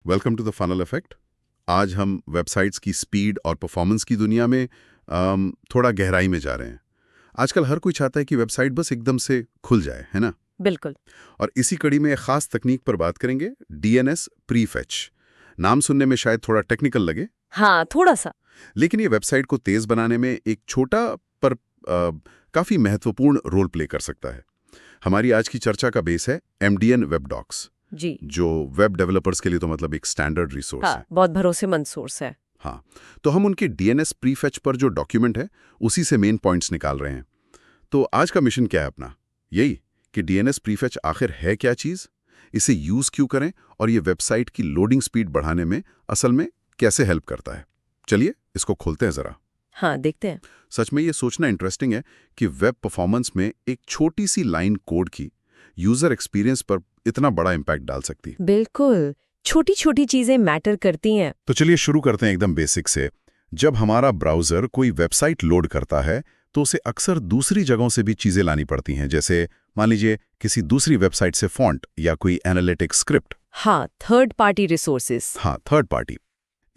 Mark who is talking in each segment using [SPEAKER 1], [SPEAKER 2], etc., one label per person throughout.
[SPEAKER 1] Welcome to the funnel effect. आज हम websites की स्पीड और परफॉर्मेंस की दुनिया में थोड़ा गहराई में जा रहे हैं। आजकल हर कोई चाहता है कि वेबसाइट बस एकदम से खुल जाए, है ना?
[SPEAKER 2] बिल्कुल।
[SPEAKER 1] और इसी कड़ी में एक खास तकनीक पर बात करेंगे, डीएनएस प्रीफेच। नाम सुनने में शायद थोड़ा टेक्निकल लगे,
[SPEAKER 2] हाँ, थोड़ा सा।
[SPEAKER 1] लेकिन ये वेबसाइट को तेज बनाने में एक छोटा पर काफी महत्वपूर्ण रोल प्ले कर सकता है। हमारी आज की चर्चा का बेस है एमडीएन वेब डॉक्स,
[SPEAKER 2] जी।
[SPEAKER 1] जो वेब डेवलपर्स के लिए तो मतलब एक स्टैंडर्ड रिसोर्स है।
[SPEAKER 2] बहुत भरोसेमंद सोर्स है।
[SPEAKER 1] हाँ, तो हम उनके डीएनएस प्रीफेच पर जो डॉक्यूमेंट है उसी से मेन पॉइंट्स निकाल रहे हैं। तो आज का मिशन क्या है अपना? यही कि डीएनएस प्रीफेच आखिर है क्या चीज़, इसे यूज़ क्यों करें और ये वेबसाइट की लोडिंग स्पीड बढ़ाने में असल में कैसे हेल्प करता है। चलिए इसको खोलते हैं ज़रा।
[SPEAKER 2] हाँ, देखते हैं।
[SPEAKER 1] सच में ये सोचना इंटरेस्टिंग है कि वेब परफॉर्मेंस में एक छोटी सी लाइन कोड की यूज़र एक्सपीरियंस पर इतना बड़ा इम्पैक्ट डाल सकती है।
[SPEAKER 2] बिल्कुल, छोटी छोटी चीजें मैटर करती हैं।
[SPEAKER 1] तो चलिए शुरू करते हैं एकदम बेसिक से। जब हमारा ब्राउज़र कोई वेबसाइट लोड करता है तो उसे अक्सर दूसरी जगहों से भी चीज़ें लानी पड़ती हैं, जैसे मान लीजिए किसी दूसरी वेबसाइट से फॉन्ट या कोई एनालिटिक स्क्रिप्ट।
[SPEAKER 2] हाँ, थर्ड पार्टी रिसोर्सेस।
[SPEAKER 1] हाँ, थर्ड पार्टी।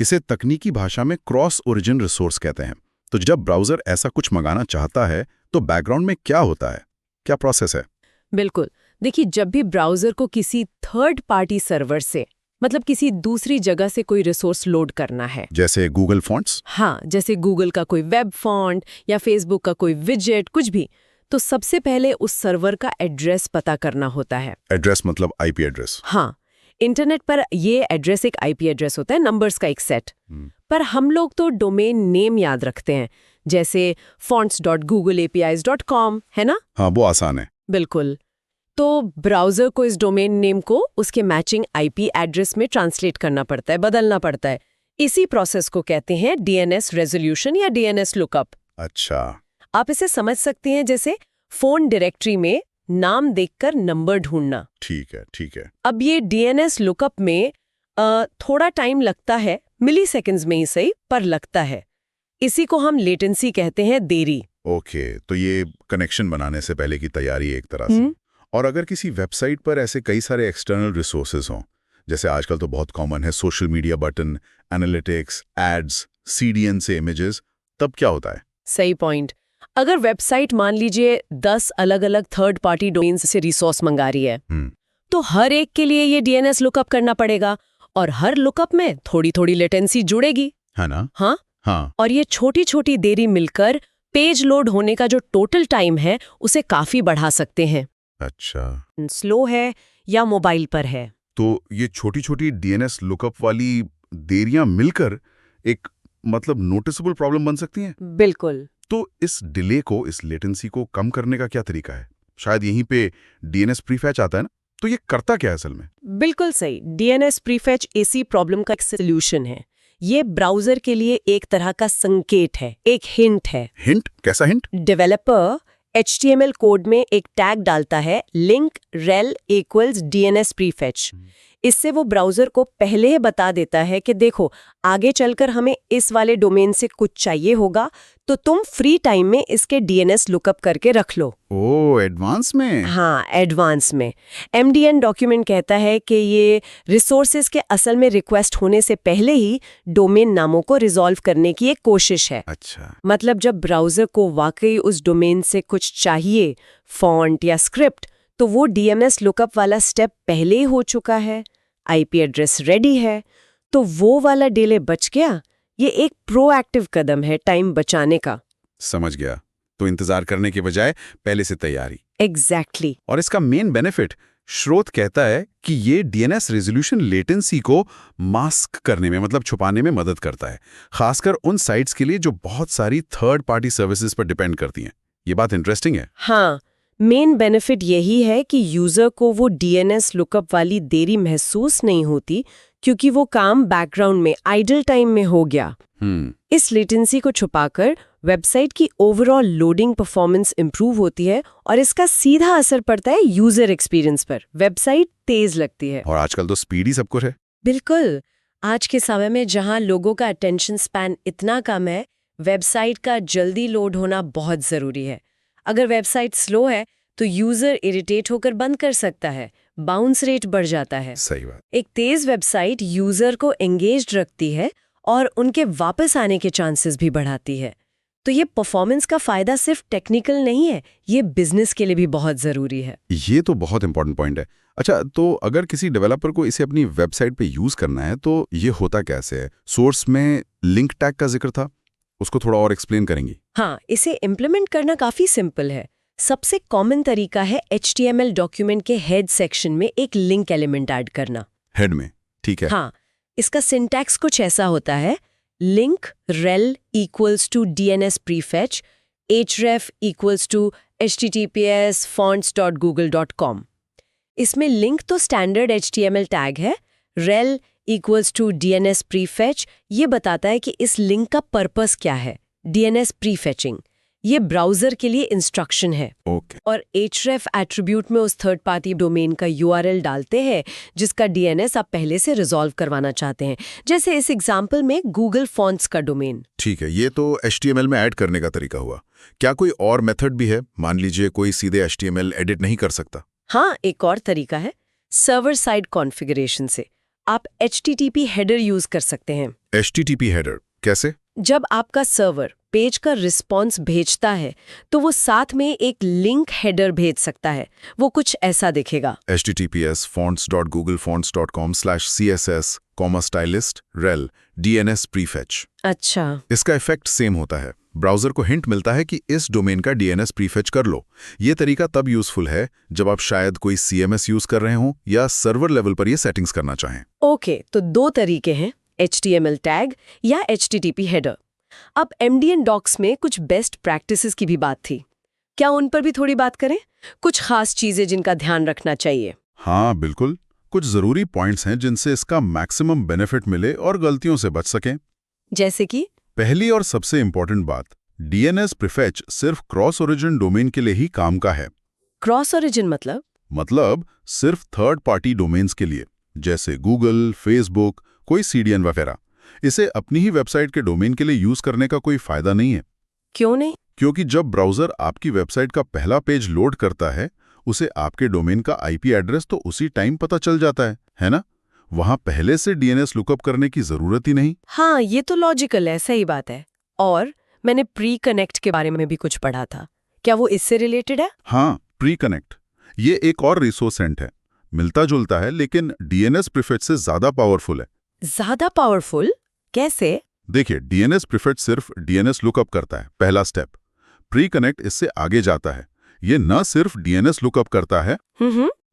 [SPEAKER 1] इसे तकनीकी भाषा में क्रॉस ओरिजिन रिसोर्स कहते हैं। तो जब ब्राउज़र ऐसा कुछ मंगाना चाहता है तो बैकग्राउंड में क्या होता है, क्या प्रोसेस है?
[SPEAKER 2] बिल्कुल। देखिए, जब भी ब्राउजर को किसी थर्ड पार्टी सर्वर से, मतलब किसी दूसरी जगह से कोई रिसोर्स लोड करना है,
[SPEAKER 1] जैसे गूगल फॉन्ट्स।
[SPEAKER 2] हाँ, जैसे गूगल का कोई वेब फॉन्ट या फेसबुक का कोई विजेट, कुछ भी, तो सबसे पहले उस सर्वर का एड्रेस पता करना होता है।
[SPEAKER 1] एड्रेस मतलब आईपी एड्रेस।
[SPEAKER 2] हाँ, इंटरनेट पर ये एड्रेस एक आईपी एड्रेस होता है, नंबर्स का एक सेट। पर हम लोग तो डोमेन नेम याद रखते हैं, जैसे fonts.googleapis.com, है ना?
[SPEAKER 1] हाँ, वो आसान है।
[SPEAKER 2] बिल्कुल। तो ब्राउजर को इस डोमेन नेम को उसके मैचिंग आईपी एड्रेस में ट्रांसलेट करना पड़ता है, बदलना पड़ता है। इसी प्रोसेस को कहते हैं डीएनएस रेजोल्यूशन या डीएनएस लुकअप।
[SPEAKER 1] अच्छा।
[SPEAKER 2] आप इसे समझ सकते हैं जैसे फोन डायरेक्टरी में नाम देखकर नंबर ढूंढना।
[SPEAKER 1] ठीक है, ठीक है।
[SPEAKER 2] अब ये डीएनएस लुकअप में थोड़ा टाइम लगता है, मिलीसेकंड्स में ही सही, पर लगता है। इसी को हम लेटेंसी कहते हैं, देरी।
[SPEAKER 1] ओके, तो ये कनेक्शन बनाने से पहले की तैयारी है एक तरह से। और अगर किसी वेबसाइट पर ऐसे कई सारे एक्सटर्नल रिसोर्सेज हों, जैसे आजकल तो बहुत कॉमन है social media button, analytics, ads, CDN से इमेजेस, तब क्या होता है?
[SPEAKER 2] सही पॉइंट। अगर वेबसाइट मान लीजिए 10 अलग-अलग थर्ड पार्टी डोमेन्स से रिसोर्स मंगा रही है, तो हर एक के लिए ये डीएनएस लुकअप करना पड़ेगा और हर लुकअप में थोड़ी-थोड़ी लेटेंसी जुड़ेगी,
[SPEAKER 1] है ना?
[SPEAKER 2] हाँ?
[SPEAKER 1] हाँ।
[SPEAKER 2] और ये छोटी-छोटी देरी मिलकर पेज लोड होने का जो टोटल टाइम है उसे काफी बढ़ा सकते हैं।
[SPEAKER 1] अच्छा,
[SPEAKER 2] स्लो है या मोबाइल पर है।
[SPEAKER 1] तो ये छोटी छोटी डीएनएस लुकअप वाली देरियां मिलकर एक मतलब नोटिसेबल प्रॉब्लम बन सकती हैं।
[SPEAKER 2] बिल्कुल।
[SPEAKER 1] तो इस डिले को, इस लेटेंसी को कम करने का क्या तरीका है? शायद यहीं पे डीएनएस प्रीफेच आता है ना? तो ये करता क्या है असल में?
[SPEAKER 2] बिल्कुल सही। डीएनएस प्रीफेच इसी प्रॉब्लम का एक सॉल्यूशन है। ये ब्राउजर के लिए एक तरह का संकेत है, एक हिंट है।
[SPEAKER 1] हिंट? कैसा हिंट?
[SPEAKER 2] डेवलपर HTML कोड में एक टैग डालता है, लिंक rel = DNS prefetch। इससे वो ब्राउजर को पहले ही बता देता है कि देखो, आगे चलकर हमें इस वाले डोमेन से कुछ चाहिए होगा, तो तुम फ्री टाइम में इसके DNS लुकअप करके रख लो।
[SPEAKER 1] ओ, एडवांस में?
[SPEAKER 2] हाँ, एडवांस में। MDN डॉक्यूमेंट कहता है कि ये रिसोर्सेज के असल में रिक्वेस्ट होने से पहले ही डोमेन नामों को रिजॉल्व करने की एक कोशिश है।
[SPEAKER 1] अच्छा।
[SPEAKER 2] मतलब जब ब्राउजर को वाकई उस डोमेन से कुछ चाहिए, फॉन्ट या स्क्रिप्ट, तो वो डीएनएस लुकअप वाला स्टेप पहले ही हो चुका है, आईपी एड्रेस रेडी है, तो वो वाला डिले बच गया। ये एक प्रोएक्टिव कदम है टाइम बचाने का।
[SPEAKER 1] समझ गया। तो इंतजार करने के बजाय पहले से तैयारी।
[SPEAKER 2] एग्जैक्टली।
[SPEAKER 1] और इसका मेन बेनिफिट, स्रोत कहता है कि ये डीएनएस रेजोल्यूशन लेटेंसी को मास्क करने में, मतलब छुपाने में मदद करता है, खासकर उन साइट्स के लिए जो बहुत सारी थर्ड पार्टी सर्विसेज पर डिपेंड करती हैं। ये बात इंटरेस्टिंग है।
[SPEAKER 2] हाँ, मेन बेनिफिट यही है कि यूजर को वो डीएनएस लुकअप वाली देरी महसूस नहीं होती, क्योंकि वो काम बैकग्राउंड में आइडल टाइम में हो गया। इस लेटेंसी को छुपाकर वेबसाइट की ओवरऑल लोडिंग परफॉर्मेंस इंप्रूव होती है और इसका सीधा असर पड़ता है यूजर एक्सपीरियंस पर। वेबसाइट तेज लगती है।
[SPEAKER 1] और आजकल तो स्पीड ही सब कुछ है।
[SPEAKER 2] बिल्कुल। आज के समय में जहां लोगों का अटेंशन स्पैन इतना कम है, वेबसाइट का जल्दी लोड होना बहुत जरूरी है। अगर वेबसाइट स्लो है तो यूजर इरिटेट होकर बंद कर सकता है, बाउंस रेट बढ़ जाता है।
[SPEAKER 1] सही बात।
[SPEAKER 2] एक तेज वेबसाइट यूजर को एंगेज्ड रखती है और उनके वापस आने के चांसेस भी बढ़ाती है। तो ये परफॉर्मेंस का फायदा सिर्फ टेक्निकल नहीं है, ये बिजनेस के लिए भी बहुत जरूरी है।
[SPEAKER 1] ये तो बहुत इंपॉर्टेंट पॉइंट है। अच्छा, तो अगर किसी डेवलपर को इसे अपनी वेबसाइट पे यूज करना है तो ये होता कैसे है? सोर्स में लिंक टैग का जिक्र था, उसको थोड़ा और एक्सप्लेन करेंगी?
[SPEAKER 2] हाँ, इसे इम्प्लीमेंट करना काफी सिंपल है। सबसे कॉमन तरीका है HTML डॉक्यूमेंट के हेड सेक्शन में एक लिंक एलिमेंट ऐड करना।
[SPEAKER 1] हेड में, ठीक है।
[SPEAKER 2] हाँ, इसका सिंटैक्स कुछ ऐसा होता है: link rel equals to DNS prefetch, href equals to https://fonts.google.com। इसमें लिंक तो स्टैंडर्ड HTML टैग है, rel equals to DNS prefetch ये बताता है कि इस लिंक का पर्पस क्या है, DNS prefetching ये ब्राउजर के लिए इंस्ट्रक्शन है।
[SPEAKER 1] ओके।
[SPEAKER 2] और href एट्रीब्यूट में उस थर्ड पार्टी डोमेन का URL डालते हैं जिसका DNS आप पहले से रिजॉल्व करवाना चाहते हैं, जैसे इस एग्जांपल में गूगल फॉन्ट्स का डोमेन।
[SPEAKER 1] ठीक है, ये तो HTML में ऐड करने का तरीका हुआ। क्या कोई और मेथड भी है? मान लीजिए कोई सीधे HTML एडिट नहीं कर सकता।
[SPEAKER 2] हाँ, एक और तरीका है सर्वर साइड कॉन्फ़िगरेशन से। आप HTTP हेडर यूज कर सकते हैं।
[SPEAKER 1] HTTP हेडर कैसे?
[SPEAKER 2] जब आपका सर्वर पेज का रिस्पॉन्स भेजता है तो वो साथ में एक लिंक हेडर भेज सकता है। वो कुछ ऐसा दिखेगा:
[SPEAKER 1] https://fonts.googlefonts.com/css, stylist, rel, DNS prefetch।
[SPEAKER 2] अच्छा,
[SPEAKER 1] इसका इफेक्ट सेम होता है। ब्राउजर को हिंट मिलता है कि इस डोमेन का DNS प्रीफेच कर लो। ये तरीका तब यूजफुल है जब आप शायद कोई CMS यूज कर रहे हो या सर्वर लेवल पर ये सेटिंग्स करना चाहें।
[SPEAKER 2] ओके, तो दो तरीके हैं, HTML टैग या HTTP हेडर। अब MDN डॉक्स में कुछ बेस्ट प्रैक्टिसेस की भी बात थी, क्या उन पर भी थोड़ी बात करें? कुछ खास चीजें जिनका ध्यान रखना चाहिए।
[SPEAKER 1] हाँ बिल्कुल, कुछ जरूरी पॉइंट्स हैं जिनसे इसका मैक्सिमम बेनिफिट मिले और गलतियों से बच सकें।
[SPEAKER 2] जैसे कि
[SPEAKER 1] पहली और सबसे इंपॉर्टेंट बात, DNS प्रीफेच सिर्फ क्रॉस ओरिजिन डोमेन के लिए ही काम का है।
[SPEAKER 2] क्रॉस ओरिजिन मतलब
[SPEAKER 1] सिर्फ थर्ड पार्टी डोमेन्स के लिए, जैसे गूगल, फेसबुक, कोई CDN वगैरह। इसे अपनी ही वेबसाइट के डोमेन के लिए यूज करने का कोई फायदा नहीं है।
[SPEAKER 2] क्यों नहीं?
[SPEAKER 1] क्योंकि जब ब्राउजर आपकी वेबसाइट का पहला पेज लोड करता है, उसे आपके डोमेन का IP एड्रेस तो उसी टाइम पता चल जाता है ना? वहां पहले से DNS लुकअप करने की जरूरत ही नहीं।
[SPEAKER 2] हाँ, ये तो लॉजिकल है, सही बात है। और मैंने प्री कनेक्ट के बारे में भी कुछ पढ़ा था, क्या वो इससे रिलेटेड है?
[SPEAKER 1] हाँ, प्री कनेक्ट ये एक और रिसोर्स सेंट है, मिलता जुलता है लेकिन DNS प्रीफेच से ज्यादा पावरफुल है।
[SPEAKER 2] ज्यादा पावरफुल कैसे?
[SPEAKER 1] देखिए, DNS प्रीफेच सिर्फ DNS लुकअप करता है, पहला स्टेप। प्री कनेक्ट इससे आगे जाता है। ये न सिर्फ DNS लुकअप करता है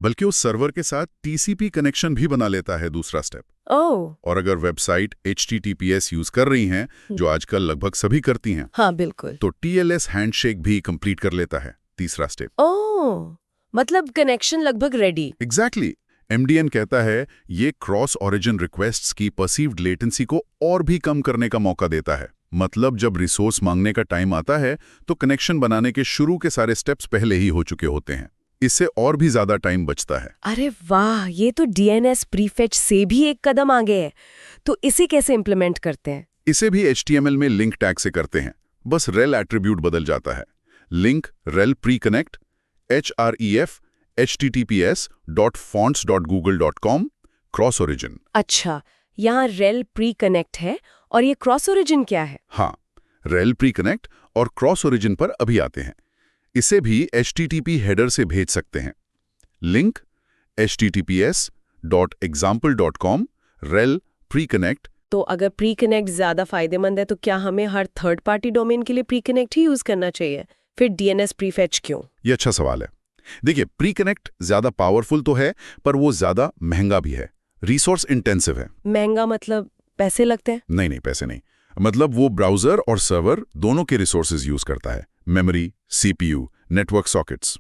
[SPEAKER 1] बल्कि उस सर्वर के साथ TCP कनेक्शन भी बना लेता है, दूसरा स्टेप।
[SPEAKER 2] ओह,
[SPEAKER 1] और अगर वेबसाइट HTTPS यूज कर रही हैं, जो आजकल लगभग सभी करती हैं,
[SPEAKER 2] हाँ बिल्कुल,
[SPEAKER 1] तो TLS हैंडशेक भी कंप्लीट कर लेता है, तीसरा स्टेप।
[SPEAKER 2] ओह, मतलब कनेक्शन लगभग रेडी।
[SPEAKER 1] एग्जैक्टली। MDN कहता है ये क्रॉस ओरिजिन रिक्वेस्ट्स की परसीव्ड लेटेंसी को और भी कम करने का मौका देता है। मतलब जब रिसोर्स मांगने का टाइम आता है तो कनेक्शन बनाने के शुरू के सारे स्टेप्स पहले ही हो चुके होते हैं। इससे और भी ज्यादा टाइम बचता है।
[SPEAKER 2] अरे वाह, ये तो DNS प्रीफेच से भी एक कदम आगे है। तो इसे कैसे इम्प्लीमेंट करते हैं?
[SPEAKER 1] इसे भी HTML में लिंक टैग से करते हैं, बस rel एट्रीब्यूट बदल जाता है। Link rel प्रीकनेक्ट href https://fonts.google.com cross origin.
[SPEAKER 2] अच्छा, यहाँ rel प्री कनेक्ट है और ये क्रॉस ओरिजिन क्या है?
[SPEAKER 1] हाँ, rel प्रीकनेक्ट और क्रॉस ओरिजिन पर अभी आते हैं। इसे भी HTTP हेडर से भेज सकते हैं। Link https://example.com rel प्रीकनेक्ट।
[SPEAKER 2] तो अगर प्री कनेक्ट ज्यादा फायदेमंद है तो क्या हमें हर थर्ड पार्टी डोमेन के लिए प्री कनेक्ट ही यूज करना चाहिए? फिर DNS प्रीफेच क्यों?
[SPEAKER 1] ये अच्छा सवाल है। देखिए, प्री कनेक्ट ज्यादा पावरफुल तो है, पर वो ज्यादा महंगा भी है, रिसोर्स इंटेंसिव है।
[SPEAKER 2] महंगा मतलब पैसे लगते हैं?
[SPEAKER 1] नहीं, पैसे नहीं। मतलब वो ब्राउजर और सर्वर दोनों के रिसोर्सेज यूज करता है, मेमोरी, CPU, नेटवर्क सॉकेट्स।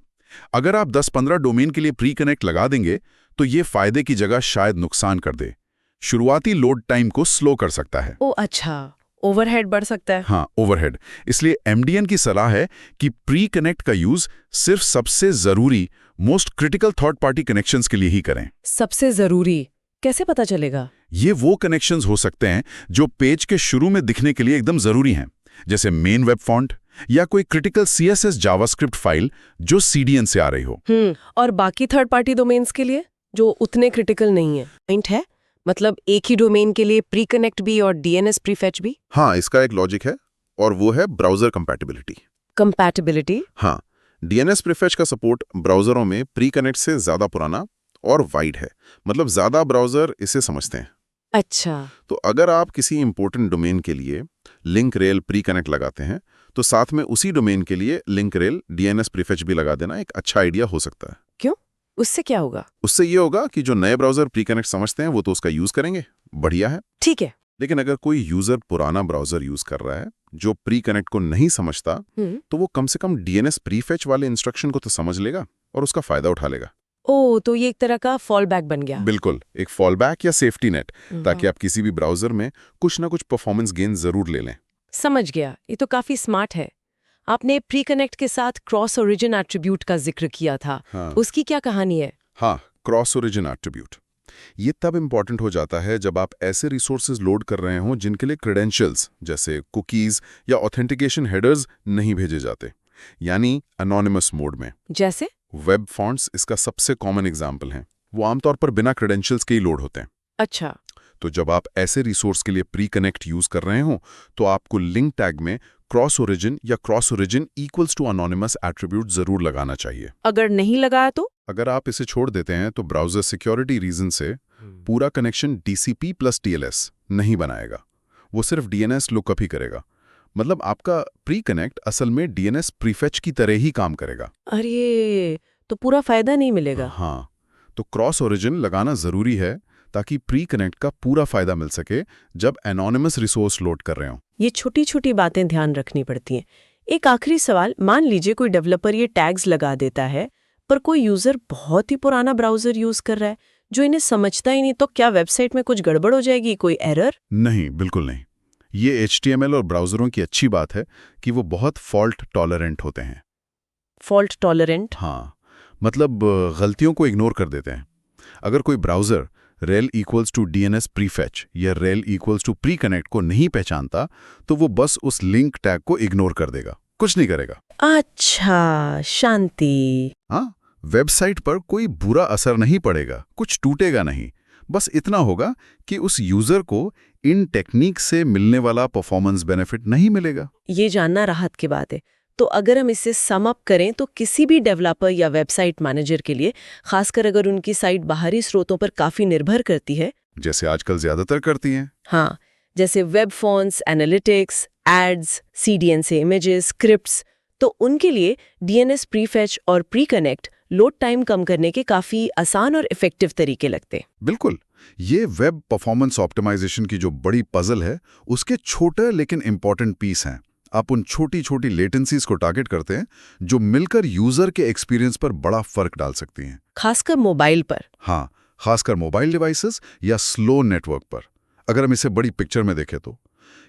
[SPEAKER 1] अगर आप 10-15 डोमेन के लिए प्री कनेक्ट लगा देंगे तो ये फायदे की जगह शायद नुकसान कर दे। शुरुआती लोड टाइम को स्लो कर सकता है।
[SPEAKER 2] ओ अच्छा, ओवरहेड बढ़ सकता है।
[SPEAKER 1] हाँ, ओवरहेड। इसलिए MDN की सलाह है कि प्री कनेक्ट का यूज सिर्फ सबसे जरूरी, most critical third party connections के लिए ही करें।
[SPEAKER 2] सबसे जरूरी कैसे पता चलेगा?
[SPEAKER 1] ये वो कनेक्शंस हो सकते हैं जो पेज के शुरू में दिखने के लिए एकदम जरूरी हैं, जैसे मेन वेब फॉन्ट या कोई क्रिटिकल CSS जावास्क्रिप्ट फाइल जो CDN से आ रही हो।
[SPEAKER 2] और बाकी थर्ड पार्टी डोमेन्स के लिए? जो उतने क्रिटिकल नहीं है। पॉइंट है, मतलब एक ही डोमेन के लिए प्री कनेक्ट भी और डीएनएस प्रीफेच भी।
[SPEAKER 1] हाँ, इसका एक लॉजिक है और वो है ब्राउजर कंपैटिबिलिटी।
[SPEAKER 2] कंपैटिबिलिटी।
[SPEAKER 1] हाँ, डीएनएस प्रीफेच का सपोर्ट ब्राउजरों में प्री कनेक्ट से ज्यादा पुराना और वाइड है, मतलब ज्यादा ब्राउजर इसे समझते हैं।
[SPEAKER 2] अच्छा।
[SPEAKER 1] तो अगर आप किसी इंपॉर्टेंट डोमेन के लिए लिंक रेल प्री कनेक्ट लगाते हैं तो साथ में उसी डोमेन के लिए लिंक रेल डीएनएस प्रीफेच भी लगा देना एक अच्छा आइडिया हो सकता है।
[SPEAKER 2] क्यों? उससे क्या होगा?
[SPEAKER 1] उससे ये होगा कि जो नए ब्राउजर प्री कनेक्ट समझते हैं वो तो उसका यूज करेंगे, बढ़िया है।
[SPEAKER 2] ठीक है।
[SPEAKER 1] लेकिन अगर कोई यूजर पुराना ब्राउजर यूज कर रहा है जो प्री कनेक्ट को नहीं समझता, तो वो कम से कम डीएनएस प्रीफेच वाले इंस्ट्रक्शन को तो समझ लेगा और उसका फायदा उठा लेगा।
[SPEAKER 2] ओ, तो ये एक तरह का फॉल बैक बन गया।
[SPEAKER 1] बिल्कुल, एक फॉल बैक या सेफ्टी नेट, ताकि आप किसी भी ब्राउजर में कुछ ना कुछ परफॉर्मेंस गेन जरूर ले लें।
[SPEAKER 2] समझ गया, ये तो काफी स्मार्ट है। आपने प्री कनेक्ट के साथ क्रॉस ओरिजिन एट्रीब्यूट का जिक्र किया था।
[SPEAKER 1] हाँ।
[SPEAKER 2] उसकी क्या कहानी है?
[SPEAKER 1] हाँ, क्रॉस ओरिजिन एट्रीब्यूट ये तब इंपॉर्टेंट हो जाता है जब आप ऐसे रिसोर्सेज लोड कर रहे हों जिनके लिए क्रेडेंशियल्स जैसे कुकीज या ऑथेंटिकेशन हेडर्स नहीं भेजे जाते, यानी एनोनिमस मोड में।
[SPEAKER 2] जैसे
[SPEAKER 1] वेब फॉन्ट्स इसका सबसे कॉमन एग्जाम्पल हैं। वो आमतौर पर बिना क्रेडेंशियल्स के ही लोड होते हैं।
[SPEAKER 2] अच्छा।
[SPEAKER 1] तो जब आप ऐसे रिसोर्स के लिए प्री कनेक्ट यूज कर रहे हो तो आपको लिंक टैग में क्रॉस ओरिजिन या cross origin equals to anonymous attribute जरूर लगाना चाहिए।
[SPEAKER 2] अगर नहीं लगाया तो?
[SPEAKER 1] अगर आप इसे छोड़ देते हैं तो ब्राउजर सिक्योरिटी रीजन से पूरा कनेक्शन डीसीपी प्लस टीएलएस नहीं बनाएगा, वो सिर्फ डीएनएस लुकअप ही करेगा। मतलब आपका प्री कनेक्ट असल में डीएनएस प्रीफेच की तरह ही काम करेगा।
[SPEAKER 2] अरे, तो पूरा फायदा नहीं मिलेगा।
[SPEAKER 1] हाँ, तो क्रॉस ओरिजिन लगाना जरूरी है ताकि प्री कनेक्ट का पूरा फायदा मिल सके जब एनोनिमस रिसोर्स लोड कर रहे हो।
[SPEAKER 2] ये छोटी छोटी बातें ध्यान रखनी पड़ती हैं। एक आखिरी सवाल, मान लीजिए कोई डेवलपर ये टैग्स लगा देता है पर कोई यूजर बहुत ही पुराना ब्राउजर यूज कर रहा है जो इन्हें समझता ही नहीं, तो क्या वेबसाइट में कुछ गड़बड़ हो जाएगी, कोई एरर?
[SPEAKER 1] नहीं, बिल्कुल नहीं। ये HTML और ब्राउजरों की अच्छी बात है कि वो बहुत फॉल्ट टॉलरेंट होते हैं।
[SPEAKER 2] Fault tolerant?
[SPEAKER 1] हाँ, मतलब गलतियों को इग्नोर कर देते हैं। अगर कोई browser rel equals to DNS prefetch या rel equals to preconnect को नहीं पहचानता तो वो बस उस लिंक टैग को इग्नोर कर देगा, कुछ नहीं करेगा।
[SPEAKER 2] अच्छा, शांति।
[SPEAKER 1] हाँ, वेबसाइट पर कोई बुरा असर नहीं पड़ेगा, कुछ टूटेगा नहीं। बस इतना होगा कि उस यूजर को इन टेक्निक से मिलने वाला परफॉर्मेंस बेनिफिट नहीं मिलेगा।
[SPEAKER 2] ये जानना राहत की बात है। तो अगर हम इसे सम अप करें तो किसी भी डेवलपर या वेबसाइट मैनेजर के लिए, खासकर अगर उनकी साइट बाहरी स्रोतों पर काफी निर्भर करती है,
[SPEAKER 1] जैसे आजकल ज्यादातर करती हैं।
[SPEAKER 2] हाँ, जैसे web fonts, analytics, ads, CDN से इमेजेस, स्क्रिप्ट्स, तो उनके लिए डीएनएस प्रीफेच और प्री कनेक्ट लोड टाइम कम करने के काफी आसान और इफेक्टिव तरीके लगते।
[SPEAKER 1] बिल्कुल, ये वेब परफॉर्मेंस ऑप्टिमाइजेशन की जो बड़ी पजल है उसके छोटे लेकिन इंपॉर्टेंट पीस हैं। आप उन छोटी छोटी लेटेंसीज को टारगेट करते हैं जो मिलकर यूजर के एक्सपीरियंस पर बड़ा फर्क डाल सकती हैं,
[SPEAKER 2] खासकर मोबाइल पर।
[SPEAKER 1] हाँ, खासकर मोबाइल डिवाइसेस या स्लो नेटवर्क पर। अगर हम इसे बड़ी पिक्चर में देखें तो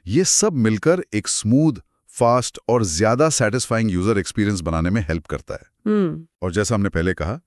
[SPEAKER 1] ये सब मिलकर एक स्मूथ, फास्ट और ज्यादा सेटिस्फाइंग यूजर एक्सपीरियंस बनाने में हेल्प करता है। और जैसा हमने पहले कहा,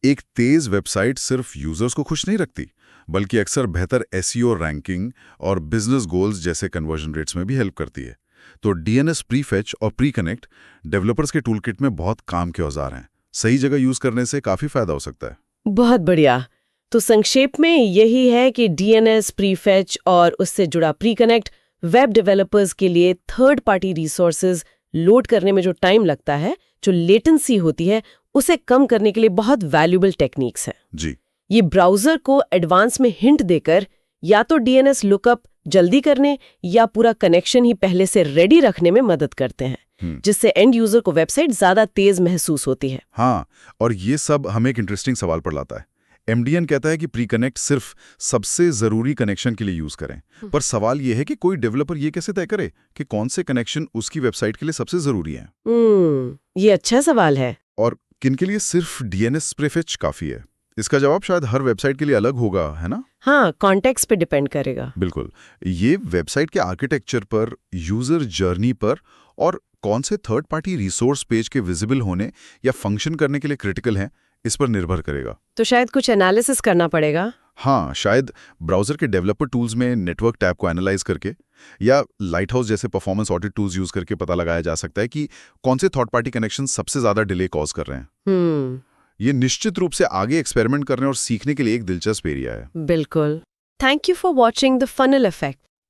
[SPEAKER 1] एक तेज वेबसाइट सिर्फ यूजर्स को खुश नहीं रखती, बल्कि अक्सर बेहतर SEO रैंकिंग और बिजनेस गोल्स जैसे कन्वर्जन रेट्स में भी हेल्प करती है। तो डीएनएस प्रीफेच और प्री कनेक्ट डेवलपर्स के टूलकिट में बहुत काम के औजार हैं। सही जगह यूज करने से काफी फायदा हो सकता है।
[SPEAKER 2] बहुत बढ़िया। तो संक्षेप में यही है कि डीएनएस प्रीफेच और उससे जुड़ा प्री कनेक्ट वेब डेवलपर्स के लिए थर्ड पार्टी रिसोर्सेज लोड करने में जो टाइम लगता है, जो लेटेंसी होती है, उसे कम करने के लिए बहुत वैल्यूएबल टेक्निक्स हैं।
[SPEAKER 1] जी,
[SPEAKER 2] ये ब्राउजर को एडवांस में हिंट देकर या तो डीएनएस लुकअप जल्दी करने या पूरा कनेक्शन ही पहले से रेडी रखने में मदद करते हैं, जिससे एंड यूजर को वेबसाइट ज्यादा तेज महसूस होती है।
[SPEAKER 1] हाँ, और ये सब हमें एक इंटरेस्टिंग सवाल पर लाता है। MDN कहता है कि प्री कनेक्ट सिर्फ सबसे जरूरी कनेक्शन के लिए यूज करें, पर सवाल यह है कि कोई डेवलपर ये कैसे तय करे कि कौन से कनेक्शन उसकी वेबसाइट के लिए सबसे जरूरी हैं?
[SPEAKER 2] ये अच्छा सवाल है।
[SPEAKER 1] और किन के लिए सिर्फ डीएनएस प्रीफेच काफी है? इसका जवाब शायद हर वेबसाइट के लिए अलग होगा, है ना?
[SPEAKER 2] हाँ, कॉन्टेक्स्ट पे डिपेंड करेगा।
[SPEAKER 1] बिल्कुल, ये वेबसाइट के आर्किटेक्चर पर, यूजर जर्नी पर और कौन से थर्ड पार्टी रिसोर्स पेज के विजिबल होने या फंक्शन करने के लिए क्रिटिकल हैं, इस पर निर्भर करेगा।
[SPEAKER 2] तो शायद कुछ एनालिसिस करना पड़ेगा।
[SPEAKER 1] हाँ, शायद ब्राउजर के डेवलपर टूल्स में नेटवर्क टैब को एनालाइज करके या लाइटहाउस जैसे परफॉर्मेंस ऑडिट टूल्स यूज करके पता लगाया जा सकता है कि कौन से थर्ड पार्टी कनेक्शन सबसे ज्यादा डिले कॉज कर रहे हैं। ये निश्चित रूप से आगे एक्सपेरिमेंट करने और सीखने के लिए एक दिलचस्प एरिया है।
[SPEAKER 2] बिल्कुल। Thank you for watching the funnel effect.